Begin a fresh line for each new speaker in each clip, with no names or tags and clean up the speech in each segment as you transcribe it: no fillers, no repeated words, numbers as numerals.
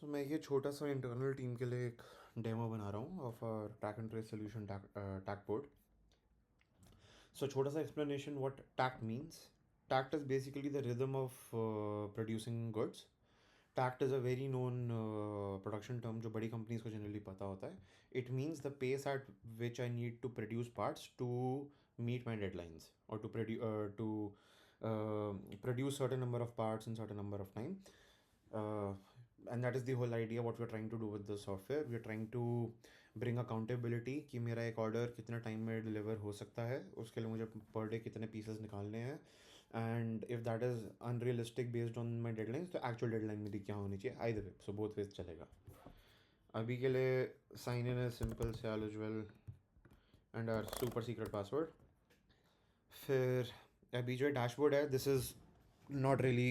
सो मैं ये छोटा सा इंटरनल टीम के लिए एक डेमो बना रहा हूँ of track and trace solution takt board. So छोटा सा explanation what takt means. Takt is basically the rhythm of producing goods. Takt is a very known production term जो बड़ी कंपनीज को जनरली पता होता है. It means the pace at which I need to produce parts to meet my deadlines or to produce certain number of parts in certain number of time. uh, and that is the whole idea what we're trying to do with the software. We're trying to bring accountability कि मेरा एक order कितने time में deliver हो सकता है, उसके लिए मुझे पर डे कितने पीसेस निकालने हैं, and if that is unrealistic based on my deadlines तो एक्चुअल डेडलाइन मेरी क्या होनी चाहिए. Either way, so both ways चलेगा. अभी के लिए साइन इन है सिंपल से eligible and our super secret password. फिर अभी जो डैशबोर्ड है this is not really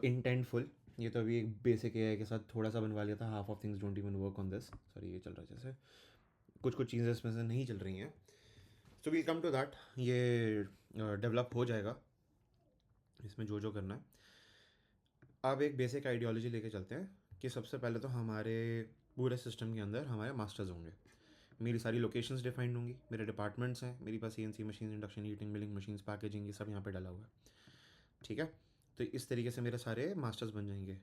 intentful. ये तो अभी एक बेसिक ए आई के साथ थोड़ा सा बनवा लिया था. Half of things don't even work on this. Sorry, ये चल रहा है जैसे कुछ कुछ चीज़ें इसमें से नहीं चल रही हैं. So we come to that. ये डेवलप हो जाएगा, इसमें जो जो करना है. अब एक बेसिक आइडियोलॉजी लेके चलते हैं कि सबसे पहले तो हमारे पूरे सिस्टम के अंदर हमारे मास्टर्स होंगे. मेरी सारी लोकेशंस डिफाइंड होंगी, मेरे डिपार्टमेंट्स हैं, मेरे पास CNC machine, induction heating, milling machines, packaging, ये सब यहाँ पे डाला हुआ है. ठीक है. तो इस तरीके से मेरे सारे मास्टर्स बन जाएंगे.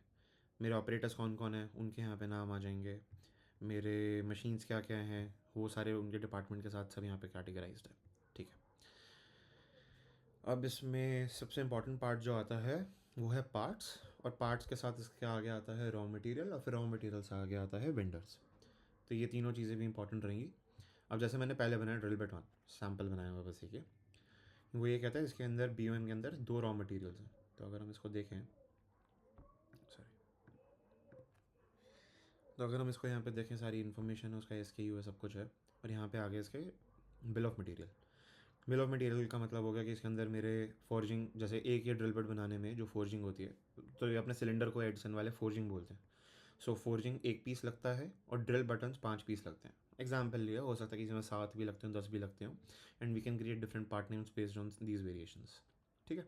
मेरे ऑपरेटर्स कौन कौन हैं उनके यहाँ पे नाम आ जाएंगे. मेरे मशीन्स क्या क्या हैं वो सारे उनके डिपार्टमेंट के साथ सब यहाँ पे कैटेगराइज्ड है. ठीक है. अब इसमें सबसे इम्पॉर्टेंट पार्ट जो आता है वो है पार्ट्स, और पार्ट्स के साथ इसके आगे आता है रॉ मटेरियल, और फिर रॉ मटेरियल से आगे आता है वेंडर्स. तो ये तीनों चीज़ें भी इंपॉर्टेंट रहेंगी. अब जैसे मैंने पहले बनाया ड्रिल बिट 1 सैम्पल बनाया हुआ बस ये, वो ये कहता है इसके अंदर BOM के अंदर 2 रॉ मटेरियल्स हैं. तो अगर हम इसको देखें, सॉरी, तो अगर हम इसको यहाँ पे देखें सारी इन्फॉर्मेशन है, उसका SKU है, सब कुछ है. और यहाँ पे आगे इसके bill of material. Bill of material का मतलब हो गया कि इसके अंदर मेरे फोर्जिंग, जैसे एक ये ड्रिल बिट बनाने में जो फोर्जिंग होती है, तो ये अपने सिलेंडर को एडिसन वाले फोर्जिंग बोलते हैं. सो फोर्जिंग 1 पीस लगता है और ड्रिल बटन्स 5 पीस लगते हैं. एग्जाम्पल लिया, हो सकता है कि इसमें 7 भी लगते हो, 10 भी लगते हो, and we can create different part names based on these variations. ठीक है.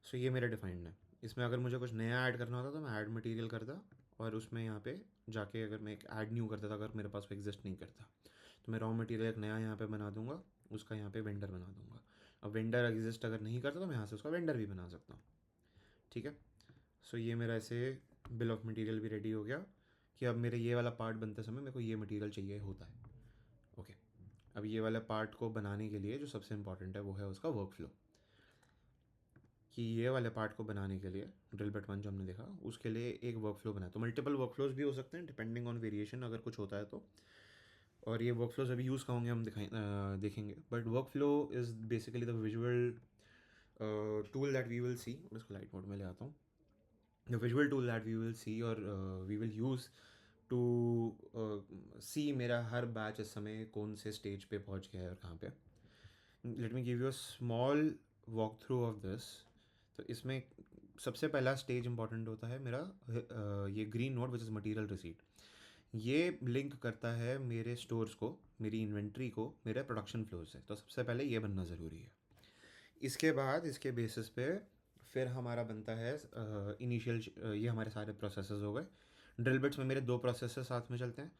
सो ये मेरा डिफाइंड है. इसमें अगर मुझे कुछ नया ऐड करना होता तो मैं ऐड मटेरियल करता, और उसमें यहाँ पे जाके अगर मैं एक ऐड न्यू करता था, अगर मेरे पास वो एग्जिस्ट नहीं करता, तो मैं रॉ मटेरियल एक नया यहाँ पे बना दूंगा, उसका यहाँ पे वेंडर बना दूंगा. अब वेंडर एग्जिस्ट अगर नहीं करता तो मैं यहाँ से उसका वेंडर भी बना सकता हूँ. ठीक है. सो ये मेरा ऐसे बिल ऑफ मटेरियल भी रेडी हो गया कि अब मेरे ये वाला पार्ट बनते समय मेरे को ये मटेरियल चाहिए होता है. ओके. अब ये वाला पार्ट को बनाने के लिए जो सबसे इंपॉर्टेंट है वो है उसका वर्क फ्लो. कि ये वाले पार्ट को बनाने के लिए ड्रिल बिट 1 जो हमने देखा उसके लिए एक वर्क फ्लो बनाया. तो मल्टीपल वर्क फ्लोज भी हो सकते हैं डिपेंडिंग ऑन वेरिएशन अगर कुछ होता है तो. और ये वर्क फ्लोज अभी यूज़ का होंगे हम देखेंगे. But work flow is basically the visual tool that we will see. और इसको लाइट मोड में ले आता हूँ. The visual tool that we will see और we will use to see मेरा हर बैच इस समय कौन से स्टेज पे पहुँच गया है और कहाँ पे. Let me give you a small walk through of this. तो इसमें सबसे पहला स्टेज इंपॉर्टेंट होता है मेरा ये green note which is material receipt. ये लिंक करता है मेरे स्टोर्स को, मेरी इन्वेंट्री को मेरे प्रोडक्शन फ्लो से. तो सबसे पहले ये बनना ज़रूरी है. इसके बाद इसके बेसिस पे फिर हमारा बनता है इनिशियल. ये हमारे सारे प्रोसेसेस हो गए. ड्रिल बिट्स में मेरे 2 प्रोसेसेस साथ में चलते हैं.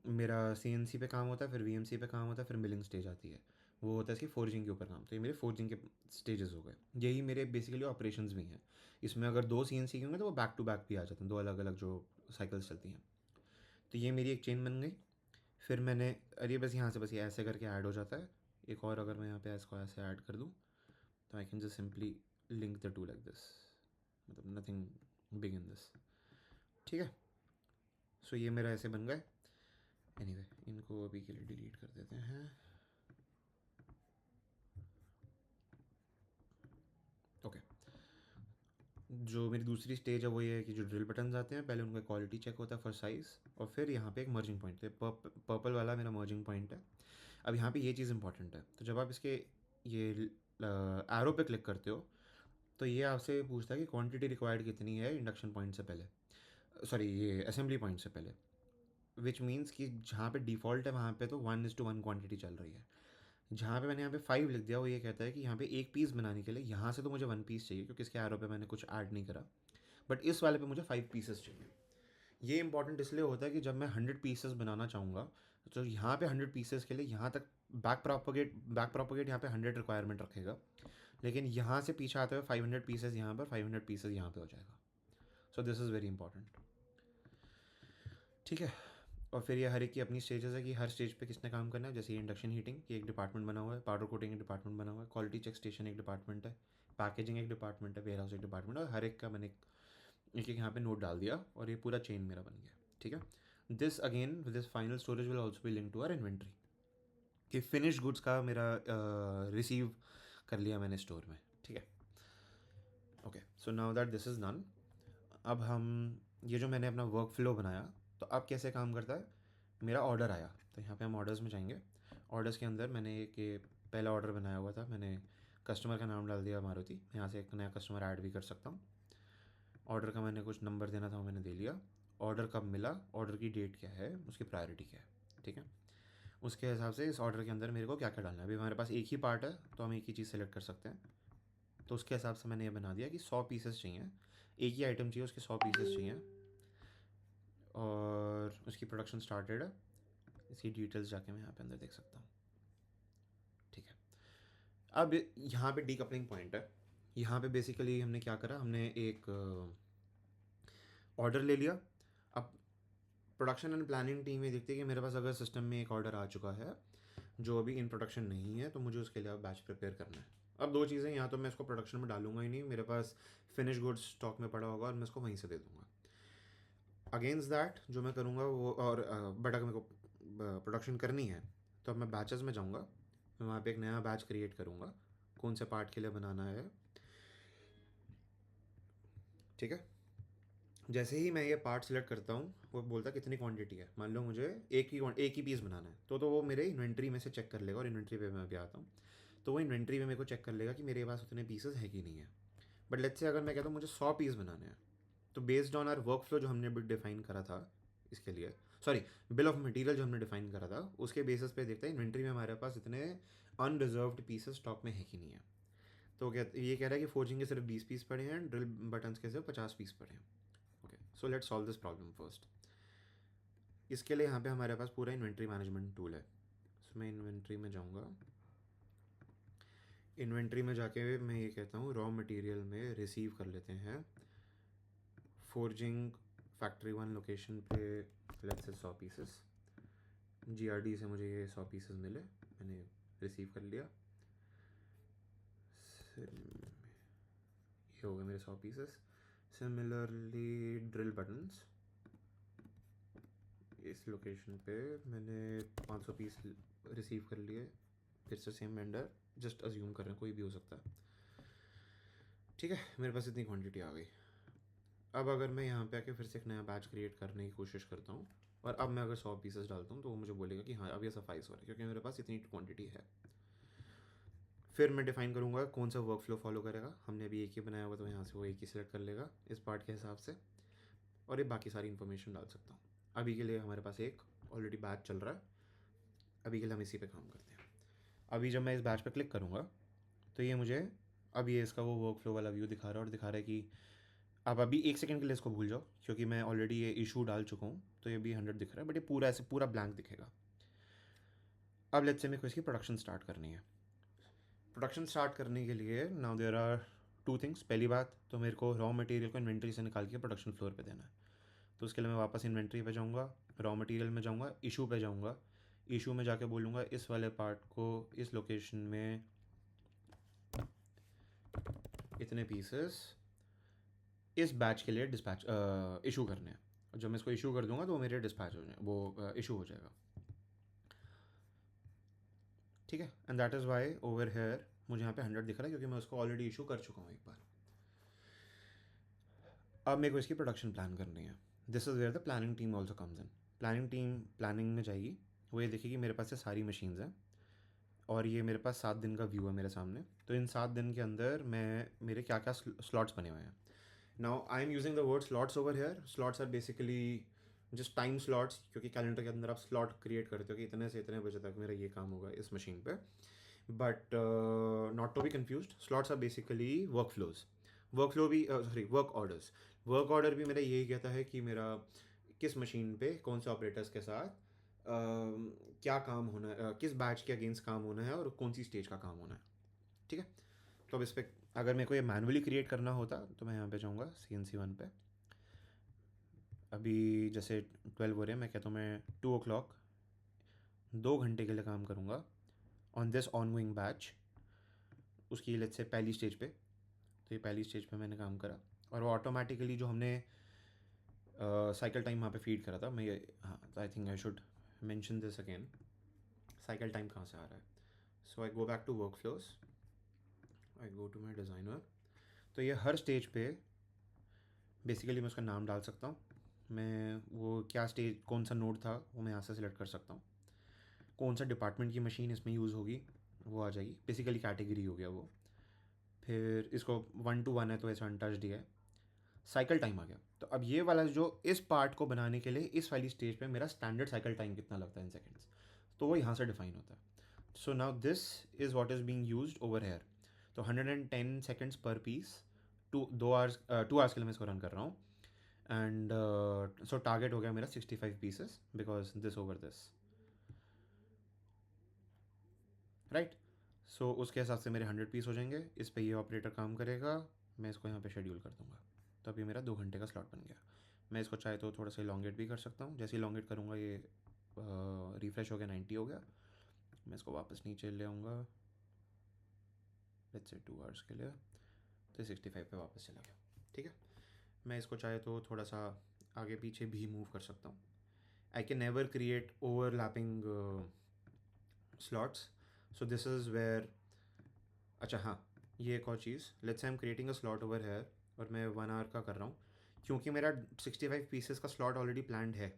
मेरा CNC पे काम होता है, फिर VMC पे काम होता है, फिर मिलिंग स्टेज आती है, वो होता है इसकी फोर्जिंग के ऊपर काम. तो ये मेरे फोर्जिंग के स्टेजेस हो गए. यही मेरे बेसिकली ऑपरेशंस भी हैं. इसमें अगर 2 CNC के होंगे तो वो बैक टू बैक भी आ जाते हैं, 2 अलग अलग जो साइकिल्स चलती हैं. तो ये मेरी एक चेन बन गई. फिर मैंने, अरे बस यहाँ से बस ये ऐसे करके ऐड हो जाता है. एक और अगर मैं यहाँ पे इसको ऐसे ऐड कर दूँ तो I can just simply link the two like this. मतलब नथिंग बिग इन दिस. ठीक है. सो ये मेरा ऐसे बन गए. एनीवे, इनको अभी के लिए डिलीट कर देते हैं. ओके. जो मेरी दूसरी स्टेज है वो ये है कि जो ड्रिल बटन्स आते हैं पहले उनका क्वालिटी चेक होता है फॉर साइज़, और फिर यहाँ पे एक मर्जिंग पॉइंट है. पर्पल वाला मेरा मर्जिंग पॉइंट है. अब यहाँ पे ये चीज़ इंपॉर्टेंट है. तो जब आप इसके ये एरो पे क्लिक करते हो तो ये आपसे पूछता है कि क्वांटिटी रिक्वायर्ड कितनी है इंडक्शन पॉइंट से पहले, सॉरी ये असेंबली पॉइंट से पहले. विच मीन्स कि जहाँ पे डिफ़ॉल्ट है वहाँ पे तो 1:1 क्वांटिटी चल रही है. जहाँ पे मैंने यहाँ पे 5 लिख दिया वो ये कहता है कि यहाँ पे एक पीस बनाने के लिए यहाँ से तो मुझे 1 पीस चाहिए क्योंकि इसके एरो पे मैंने कुछ ऐड नहीं करा, बट इस वाले पे मुझे 5 पीसेस चाहिए. ये इंपॉर्टेंट इसलिए होता है कि जब मैं 100 पीसेस बनाना चाहूँगा, तो यहाँ पे 100 पीसेस के लिए यहाँ तक बैक प्रोपोगेट यहाँ पे 100 रिक्वायरमेंट रखेगा, लेकिन यहाँ से पीछे आते हुए 500 पीसेस यहाँ पर, 500 पीसेस यहाँ पे हो जाएगा. सो दिस इज़ वेरी इंपॉर्टेंट. ठीक है. और फिर ये हर एक की अपनी स्टेजेस है कि हर स्टेज पे किसने काम करना है. जैसे ये इंडक्शन हीटिंग, ये एक डिपार्टमेंट बना हुआ है. पाउडर कोटिंग एक डिपार्टमेंट बना हुआ है. क्वालिटी चेक स्टेशन एक डिपार्टमेंट है. पैकेजिंग एक डिपार्टमेंट है. वेयर हाउस एक डिपार्टमेंट है. और हर एक का मैंने एक एक यहाँ पे नोट डाल दिया और ये पूरा चेन मेरा बन गया. ठीक है. This again this final storage will also be link to our inventory, कि फिनिश गुड्स का मेरा रिसीव कर लिया मैंने स्टोर में. ठीक है. Okay. So now that this is done, अब हम ये जो मैंने अपना वर्क फ्लो बनाया, तो अब कैसे काम करता है. मेरा ऑर्डर आया, तो यहाँ पे हम ऑर्डर्स में जाएंगे. ऑर्डर्स के अंदर मैंने एक ये पहला ऑर्डर बनाया हुआ था. मैंने कस्टमर का नाम डाल दिया मारुति. यहाँ से एक नया कस्टमर ऐड भी कर सकता हूँ. ऑर्डर का मैंने कुछ नंबर देना था वो मैंने दे लिया. ऑर्डर कब मिला, ऑर्डर की डेट क्या है, उसकी प्रायोरिटी क्या है. ठीक है. उसके हिसाब से इस ऑर्डर के अंदर मेरे को क्या क्या डालना है. अभी हमारे पास एक ही पार्ट है तो हम एक ही चीज़ सेलेक्ट कर सकते हैं. तो उसके हिसाब से मैंने ये बना दिया कि 100 पीसेस चाहिए. एक ही आइटम चाहिए, उसके 100 पीसेस चाहिए. और उसकी प्रोडक्शन स्टार्टेड है. इसकी डिटेल्स जाके मैं यहाँ पे अंदर देख सकता हूँ. ठीक है. अब यहाँ पे डीकपलिंग पॉइंट है. यहाँ पे बेसिकली हमने क्या करा, हमने एक ऑर्डर ले लिया. अब प्रोडक्शन एंड प्लानिंग टीम ये देखती है कि मेरे पास अगर सिस्टम में एक ऑर्डर आ चुका है जो अभी इन प्रोडक्शन नहीं है, तो मुझे उसके लिए अब बैच प्रिपेयर करना है. अब दो चीज़ें, यहाँ तो मैं इसको प्रोडक्शन में डालूंगा ही नहीं, मेरे पास फिनिश गुड्स स्टॉक में पड़ा होगा और मैं इसको वहीं से दे दूँगा. अगेंस्ट दैट जो मैं करूँगा वो, और बट अगर मेरे को प्रोडक्शन करनी है तो अब मैं बैचेस में जाऊँगा. मैं वहाँ पे एक नया बैच क्रिएट करूँगा कौन से पार्ट के लिए बनाना है. ठीक है. जैसे ही मैं ये पार्ट सेलेक्ट करता हूँ वो बोलता है कितनी क्वांटिटी है. मान लो मुझे एक ही पीस बनाना है, तो वो मेरे इन्वेंट्री में से चेक कर लेगा. और इन्वेंट्री पे मैं भी आता हूँ, तो वो इन्वेंट्री में मेरे को चेक कर लेगा कि मेरे पास उतने पीसेस है कि नहीं है. बट लेट्स से अगर मैं कहता हूँ मुझे 100 पीस बनाने हैं, तो based on our work flow जो हमने भी डिफाइन करा था इसके लिए, सॉरी, बिल ऑफ मटेरियल जो हमने डिफाइन करा था, उसके बेसिस पे देखते हैं इन्वेंट्री में हमारे पास इतने अनरिजर्व्ड पीसेस स्टॉक में है कि नहीं है. तो ये कह रहा है कि फोर्जिंग के सिर्फ 20 पीस पड़े हैं, ड्रिल बटन्स के सिर्फ 50 पीस पड़े हैं. Okay. So let's solve this problem first. इसके लिए यहाँ पे हमारे पास पूरा इन्वेंट्री मैनेजमेंट टूल है. सो मैं इन्वेंट्री में जाऊँगा. इन्वेंट्री में जाके मैं ये कहता हूँ रॉ मटेरियल में रिसीव कर लेते हैं फोर्जिंग फैक्ट्री 1 लोकेशन पे लेट्स से 100 पीसेस. GRD से मुझे ये 100 पीसेस मिले, मैंने रिसीव कर लिया. ये हो गए मेरे 100 पीसेस. सिमिलरली ड्रिल बटन्स इस लोकेशन पे मैंने 500 पीस रिसीव कर लिए. फिर से सेम वेंडर, जस्ट अज्यूम कर रहे हैं, कोई भी हो सकता है. ठीक है. मेरे पास इतनी क्वांटिटी आ गई. अब अगर मैं यहाँ पे आके फिर से एक नया बैच क्रिएट करने की कोशिश करता हूँ, और अब मैं अगर 100 पीसेस डालता हूँ, तो वो मुझे बोलेगा कि हाँ अब ये सफाइस हो रहा है क्योंकि मेरे पास इतनी क्वांटिटी है. फिर मैं डिफाइन करूँगा कौन सा वर्क फ्लो फॉलो करेगा. हमने अभी एक ही बनाया हुआ, तो यहाँ से वो एक ही सिलेक्ट कर लेगा इस पार्ट के हिसाब से, और ये बाकी सारी इन्फॉर्मेशन डाल सकता हूँ. अभी के लिए हमारे पास एक ऑलरेडी बैच चल रहा है. अभी के लिए हम इसी पे काम करते हैं. अभी जब मैं इस बैच पे क्लिक करूँगा, तो ये मुझे अब ये इसका वो वर्क फ्लो वाला व्यू दिखा रहा है, और दिखा रहा है कि आप अभी 1 सेकंड के लिए इसको भूल जाओ क्योंकि मैं ऑलरेडी ये इशू डाल चुका हूँ. तो ये भी 100 दिख रहा है, बट ये पूरा ऐसे पूरा ब्लैंक दिखेगा. अब लेट्स से मेरे को इसकी प्रोडक्शन स्टार्ट करनी है. प्रोडक्शन स्टार्ट करने के लिए नाउ देयर आर 2 थिंग्स. पहली बात तो मेरे को रॉ मटेरियल को इन्वेंट्री से निकाल के प्रोडक्शन फ्लोर पे देना है. तो उसके लिए मैं वापस इन्वेंट्री पे जाऊँगा, रॉ मटेरियल में जाऊँगा, इशू पे जाऊँगा. इशू में जाके बोलूँगा इस वाले पार्ट को इस लोकेशन में इतने पीसेस इस बैच के लिए डिस्पैच इशू करने हैं. जब मैं इसको इशू कर दूंगा तो वो मेरे डिस्पैच हो जाए, वो इशू हो जाएगा. ठीक है. And that is why over here मुझे यहाँ पे 100 दिख रहा है क्योंकि मैं उसको ऑलरेडी इशू कर चुका हूँ एक बार. अब मेरे को इसकी प्रोडक्शन प्लान करनी है. This is where the planning team also comes in. Planning team planning में जाएगी, वो ये देखेगी मेरे पास ये सारी मशीन्स हैं और ये मेरे पास 7 दिन का व्यू है मेरे सामने. तो इन 7 दिन के अंदर मैं मेरे क्या क्या स्लॉट्स बने हुए हैं. Now I am using the word slots over here. Slots are basically just time slots, क्योंकि कैलेंडर के अंदर आप स्लॉट क्रिएट करते हो कि इतने से इतने बजे तक मेरा ये काम होगा इस मशीन पे. But not to be confuse, slots are basically work flows. Work flow भी sorry work orders. Work order भी मेरा यही कहता है कि मेरा किस मशीन पे कौन से ऑपरेटर्स के साथ क्या काम होना है, किस बैच के अगेंस्ट काम होना है और कौन सी स्टेज का काम होना है। ठीक है, तो अब इस पर अगर मेरे को ये मैनुअली क्रिएट करना होता तो मैं यहाँ पे जाऊँगा CNC1 पे। अभी जैसे 12 हो रहे हैं, मैं कहता हूँ मैं 2 o'clock 2 घंटे के लिए काम करूँगा ऑन दिस ऑनगोइंग बैच। उसकी लेट्स से पहली स्टेज पे, तो ये पहली स्टेज पे मैंने काम करा और वो ऑटोमेटिकली जो हमने साइकिल टाइम वहाँ पे फीड करा था, मैं ये हाँ I think I should mention this again. Cycle time कहाँ से आ रहा है? So I go back to work flows, I go to my designer. तो ये हर स्टेज पे बेसिकली मैं उसका नाम डाल सकता हूँ, मैं वो क्या स्टेज कौन सा नोड था वो मैं यहाँ से सिलेक्ट कर सकता हूँ, कौन सा डिपार्टमेंट की मशीन इसमें यूज़ होगी वो आ जाएगी, बेसिकली कैटेगरी हो गया वो। फिर इसको 1 to 1 है तो ऐसा अनटच्ड है। साइकिल टाइम आ गया, तो अब ये वाला जो इस पार्ट को बनाने के लिए इस वाली स्टेज पे मेरा स्टैंडर्ड साइकिल टाइम कितना लगता है इन सेकेंड्स, तो वो यहाँ से डिफाइन होता है। So now this is what is being used over here. तो 110 सेकेंड्स पर पीस, 2 hours के लिए मैं इसको रन कर रहा हूँ। एंड सो टारगेट हो गया मेरा 65 pieces because this over this, right. So उसके हिसाब से मेरे 100 पीस हो जाएंगे। इस पे ये ऑपरेटर काम करेगा, मैं इसको यहाँ पे शेड्यूल कर दूँगा, तो अभी मेरा 2 घंटे का स्लॉट बन गया। मैं इसको चाहे तो थोड़ा सा इलॉन्गेट भी कर सकता हूँ, जैसे इलॉन्गेट करूँगा ये रिफ़्रेश हो गया, 90 हो गया। मैं इसको वापस नीचे ले आऊँगा लेट्स से 2 hours के लिए, तो 65 पे वापस चला गया। ठीक है, मैं इसको चाहे तो थोड़ा सा आगे पीछे भी मूव कर सकता हूँ। I can never create overlapping slots, so this is where. अच्छा हाँ, ये एक और चीज़, let's I am creating a slot over है और मैं 1 hour का कर रहा हूँ, क्योंकि मेरा 65 पीसेस का स्लॉट ऑलरेडी प्लान्ड है।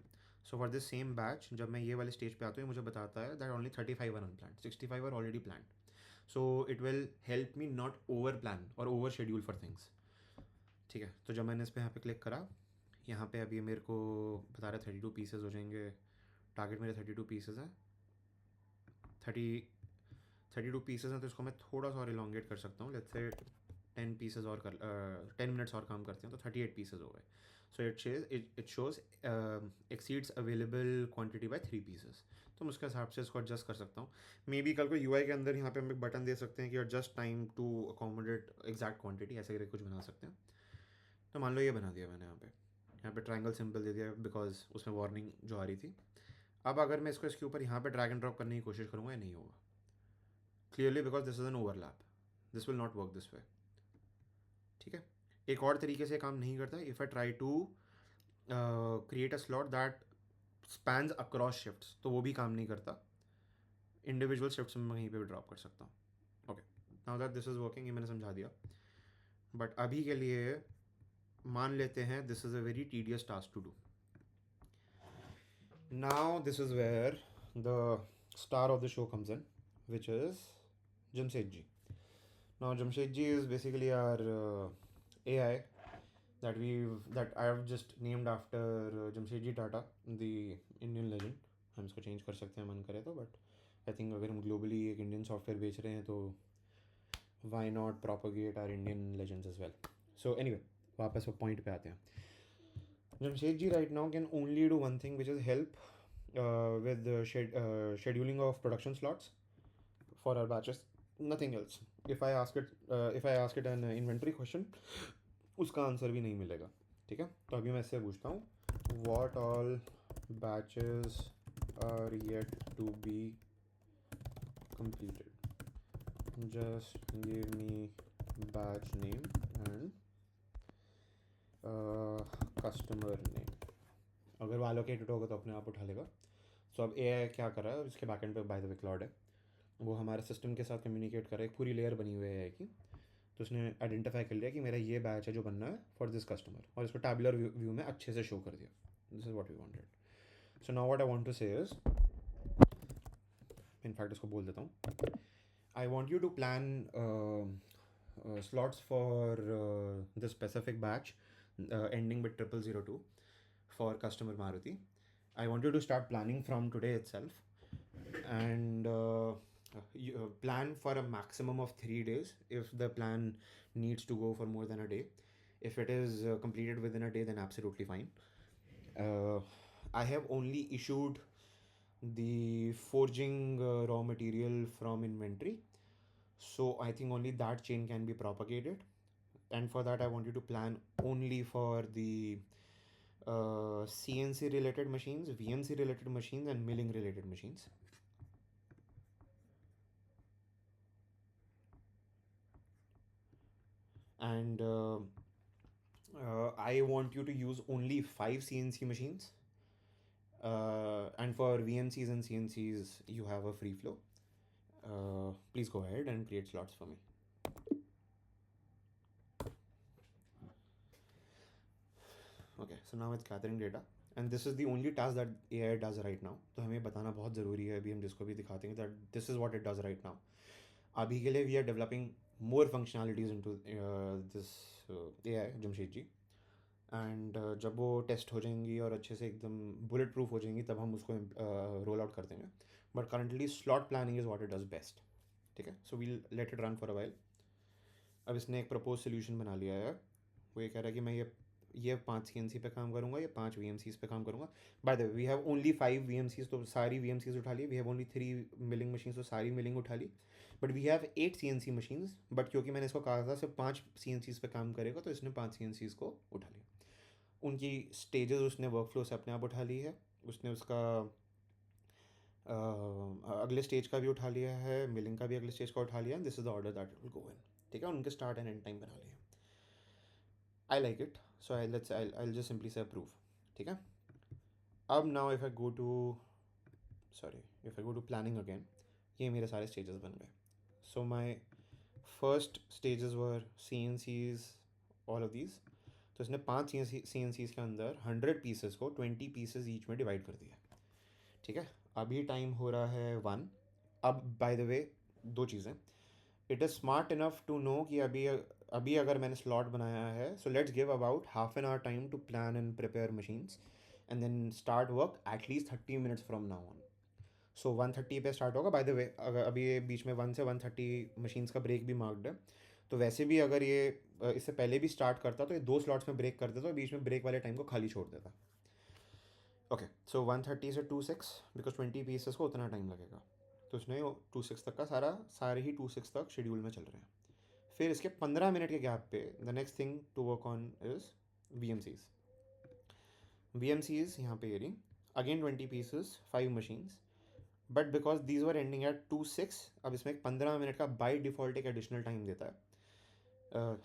So for this same batch जब मैं ये वाले स्टेज पे आता हूँ मुझे बताता है that only 35 are unplanned, 65 are already planned. So it will help me not over plan और ओवर शेड्यूल फॉर थिंग्स। ठीक है, तो जब मैंने इस पर यहाँ पे क्लिक करा, यहाँ पे अभी मेरे को बता रहा है 32 पीसेस हो जाएंगे। टारगेट मेरे 32 पीसेस हैं, 32 पीसेस हैं, तो इसको मैं थोड़ा सा और इलॉन्गेट कर सकता हूँ। लेट्स से 10 पीसेस और 10 मिनट्स और काम करते हैं तो 38 पीसेस हो गए। So it shows exceeds available quantity by 3 pieces. तो मैं उसके हिसाब से इसको एडजस्ट कर सकता हूँ। मे बी कल को UI के अंदर यहाँ पे हम एक बटन दे सकते हैं कि adjust time to accommodate exact quantity, ऐसे करके कुछ बना सकते हैं। तो मान लो ये बना दिया मैंने, यहाँ पे ट्रायंगल सिंबल दे दिया बिकॉज उसमें वार्निंग जो आ रही थी। अब अगर मैं इसको इसके ऊपर यहाँ पे ड्रैग एंड ड्रॉप करने की कोशिश करूँगा, ये नहीं होगा clearly because this is an overlap, this will not work this way. ठीक है, एक और तरीके से काम नहीं करता। If I try to create a slot that spans across shifts, तो वो भी काम नहीं करता। इंडिविजुअल शिफ्ट्स में कहीं पे भी ड्रॉप कर सकता हूँ। Okay, now that this is working, ये मैंने समझा दिया। बट अभी के लिए मान लेते हैं this is a very tedious task to do. Now this is where the star of the show comes in, which is Jamshedji. Now Jamshedji is basically our AI that I have just named after Jamshedji Tata, the Indian legend. हम इसको change कर सकते हैं मन करे तो, but I think अगर हम ग्लोबली एक इंडियन सॉफ्टवेयर बेच रहे हैं तो why not propagate our Indian legends as well. So anyway, वापस वो पॉइंट पे आते हैं। Jamshedji right now can only do one thing, which is help with the scheduling of production slots for our batches, nothing else. If I ask it an inventory question, उसका answer भी नहीं मिलेगा। ठीक है, तो अभी मैं इससे पूछता हूँ what all batches are yet to be completed, just give me batch name and customer name। अगर वो allocated होगा तो अपने आप उठा लेगा। सो अब AI क्या कर रहा है, इसके बैकएंड पे बाय द वे क्लाउड है, वो हमारे सिस्टम के साथ कम्युनिकेट कर रहा है, एक पूरी लेयर बनी हुई है कि, तो उसने आइडेंटिफाई कर लिया कि मेरा ये बैच है जो बनना है फॉर दिस कस्टमर, और इसको टैबुलर व्यू में अच्छे से शो कर दिया। This is what we wanted. So now what I want to say is, in fact इसको बोल देता हूँ, I want you to plan slots for this specific batch ending with 0002 for customer Maruti. I want you to start planning from today itself and you plan for a maximum of 3 days if the plan needs to go for more than a day. If it is completed within a day, then absolutely fine. I have only issued the forging raw material from inventory, so I think only that chain can be propagated, and for that I want you to plan only for the CNC related machines, VMC related machines, and milling related machines. And I want you to use only 5 CNC machines, and for VMCs and CNCs you have a free flow. Please go ahead and create slots for me. Okay, so now it's gathering data, and this is the only task that AI does right now. तो हमें बताना बहुत ज़रूरी है, अभी हम जिसको भी दिखाते हैं that this is what it does right now. अभी के लिए we are developing more functionalities into this AI Jamshed ji, and जब वो टेस्ट हो जाएंगी और अच्छे से एकदम बुलेट प्रूफ हो जाएंगी तब हम उसको रोल आउट कर देंगे. But currently slot planning is what it does best. ठीक है, so we'll let it run for a while. अब इसने एक प्रपोज सोल्यूशन बना लिया है. वो ये कह रहा है कि मैं ये 5 CNC पे काम करूँगा, ये 5 VMCs पे काम करूँगा. By the way we have only 5 VMCs, तो सारी VMCs उठा ली. We have only 3 milling machines, तो सारी मिलिंग उठा ली. But we have 8 CNC machines, but क्योंकि मैंने इसको कहा था सिर्फ 5 CNCs पे काम करेगा, तो इसने 5 CNCs को उठा लिया. उनकी स्टेजेस उसने वर्कफ्लो से अपने आप उठा ली है. उसने उसका अगले स्टेज का भी उठा लिया है, मिलिंग का भी अगले स्टेज का उठा लिया. This is the order that it will go in. ठीक है, उनके स्टार्ट एंड एंड टाइम बना लिया. I like it, so I just simply से अप्रूव. ठीक है, अब now if I go to planning again, ये मेरे सारे स्टेजेस बन गए. So my first stages were CNCs, all of these. तो इसने 5 CNCs के अंदर 100 पीसेस को 20 पीसेस ईच में डिवाइड कर दिया. ठीक है, अभी टाइम हो रहा है 1. अब बाय द वे 2 चीज़ें. It is smart enough to know कि अभी अगर मैंने स्लॉट बनाया है, so let's give about half an hour time to plan and prepare machines, and then start work at least 30 minutes from now on. So 1:30 पे start होगा. Bye the वे अगर अभी ये बीच में 1 से 1:30 मशीन्स का ब्रेक भी मार्क्ड है, तो वैसे भी अगर ये इससे पहले भी स्टार्ट करता तो ये 2 स्लॉट्स में ब्रेक कर देता, तो बीच में ब्रेक वाले टाइम को खाली छोड़ देता. ओके, सो 1:30 से 2:06, बिकॉज 20 पीसेस को उतना टाइम लगेगा, तो उसने 2:06 तक का सारे ही 2:06 तक शेड्यूल में चल रहे हैं. फिर इसके 15 मिनट के गैप पे the next thing to work on is VMCs. VMCs यहाँ पे ये रही again 20 pieces 5 machines, but because these were ending at 2:06, अब इसमें एक 15 मिनट का बाई डिफ़ॉल्ट एक एडिशनल टाइम देता है.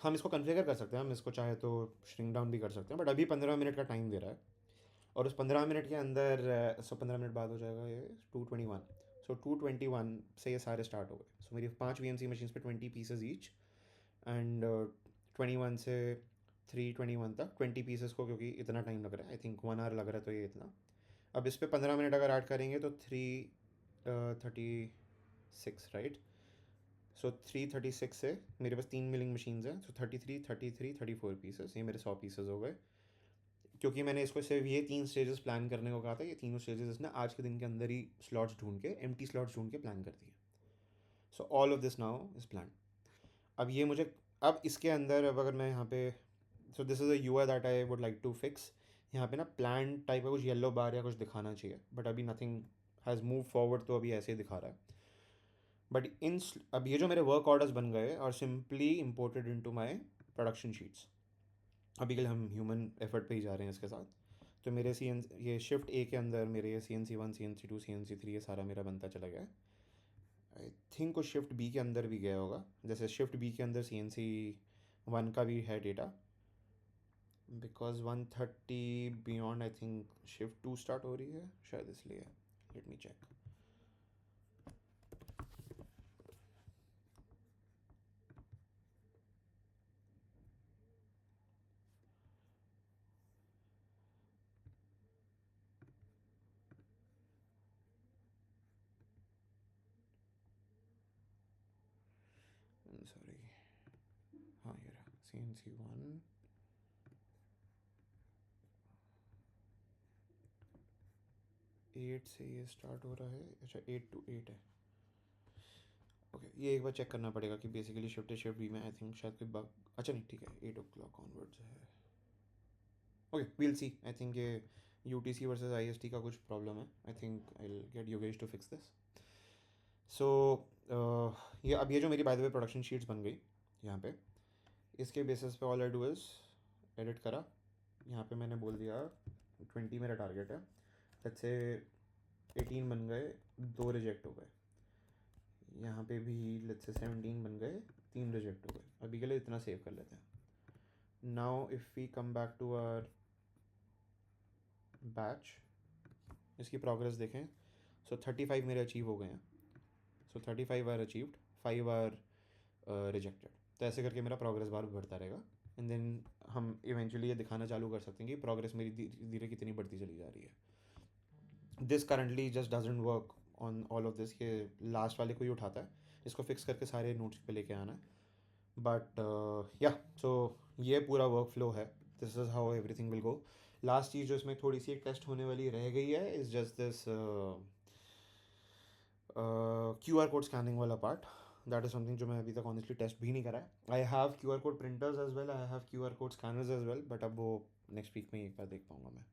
हम इसको कन्फिगर कर सकते हैं, हम इसको चाहे तो श्रिंक डाउन भी कर सकते हैं, बट अभी 15 मिनट का टाइम दे रहा है. और उस 15 मिनट के अंदर 15 मिनट बाद हो जाएगा ये 2:21. सो 2:21 से ये सारे स्टार्ट हो गए. सो मेरी 5 VMC मशीन्स पे 20 पीसेज ईच, एंड 21 से 3:21 तक 20 पीसेस को, क्योंकि इतना टाइम लग रहा है, आई थिंक 1 आवर लग रहा है, तो ये इतना. अब इस पर 15 मिनट अगर ऐड करेंगे तो 3:36 राइट. सो 3:36 से मेरे पास 3 मिलिंग मशीन्स हैं, सो 33, 33, 34 पीसेस, ये मेरे 100 पीसेस हो गए. क्योंकि मैंने इसको सिर्फ ये 3 स्टेजेस प्लान करने को कहा था, ये तीनों स्टेजेस इसने आज के दिन के अंदर ही स्लॉट्स ढूंढ के, एम्प्टी स्लॉट्स ढूंढ के प्लान कर दिए. So all of this now is plan. अब ये मुझे, अब इसके अंदर अब अगर मैं यहाँ पे, so this is a UI that I would like to fix. यहाँ पे ना प्लान टाइप का कुछ येलो बार या कुछ दिखाना चाहिए, बट अभी नथिंग हैज़ मूव फॉरवर्ड, तो अभी ऐसे ही दिखा रहा है. बट अब ये जो मेरे वर्क ऑर्डर्स बन गए और simply imported into my production sheets. अभी के लिए हम ह्यूमन एफर्ट पे ही जा रहे हैं इसके साथ. तो मेरे ये शिफ्ट A के अंदर मेरे ये CNC1, CNC2, CNC3 ये सारा मेरा बनता चला गया है. आई थिंक कुछ शिफ्ट B के अंदर भी गया होगा, जैसे शिफ्ट B के अंदर CNC1 का भी है data, because 1:30 beyond I think shift 2 start हो रही है शायद, इसलिए. Let me check. सॉरी, हाँ ये रहा CNC1. एट से ये स्टार्ट हो रहा है, अच्छा 8 to 8 है. ओके, ये एक बार चेक करना पड़ेगा कि बेसिकली शिफ्ट B में आई थिंक शायद कोई बग, अच्छा नहीं ठीक है, 8 o'clock ऑनवर्ड्स है. Okay we'll see. I think ये UTC वर्सेस IST का कुछ प्रॉब्लम है. I think I will get Yogesh to fix this. So ये जो मेरी by the way production sheets बन गई यहाँ पे, इसके बेसिस पे all I do is edit करा. यहाँ पे मैंने बोल दिया 20 मेरा टारगेट है. लेट्स से 18 बन गए, 2 रिजेक्ट हो गए. यहाँ पे भी लेट्स से 17 बन गए, 3 रिजेक्ट हो गए. अभी के लिए इतना सेव कर लेते हैं. Now if we come back to our batch, इसकी प्रोग्रेस देखें. सो 35 मेरे अचीव हो गए हैं. So 35 are achieved, 5 are rejected. तो ऐसे करके मेरा प्रोग्रेस बार बढ़ता रहेगा. एंड देन हम इवेंचुअली ये दिखाना चालू कर सकते हैं कि प्रोग्रेस मेरी धीरे धीरे कितनी बढ़ती चली जा रही है. This currently just doesn't work on all of this. के लास्ट वाले को ही उठाता है, इसको फिक्स करके सारे नोट्स पे लेके आना है. बट या सो ये पूरा वर्क फ्लो है. This is how everything will go. Last चीज़ जो इसमें थोड़ी सी एक टेस्ट होने वाली रह गई है is just this QR code scanning वाला पार्ट. दैट इज़ समथिंग जो मैं अभी तक ऑनेस्टली टेस्ट भी नहीं करा है. I have QR code printers as well, I have QR code scanners as well, but अब वो नेक्स्ट वीक में एक बार देख पाऊंगा मैं.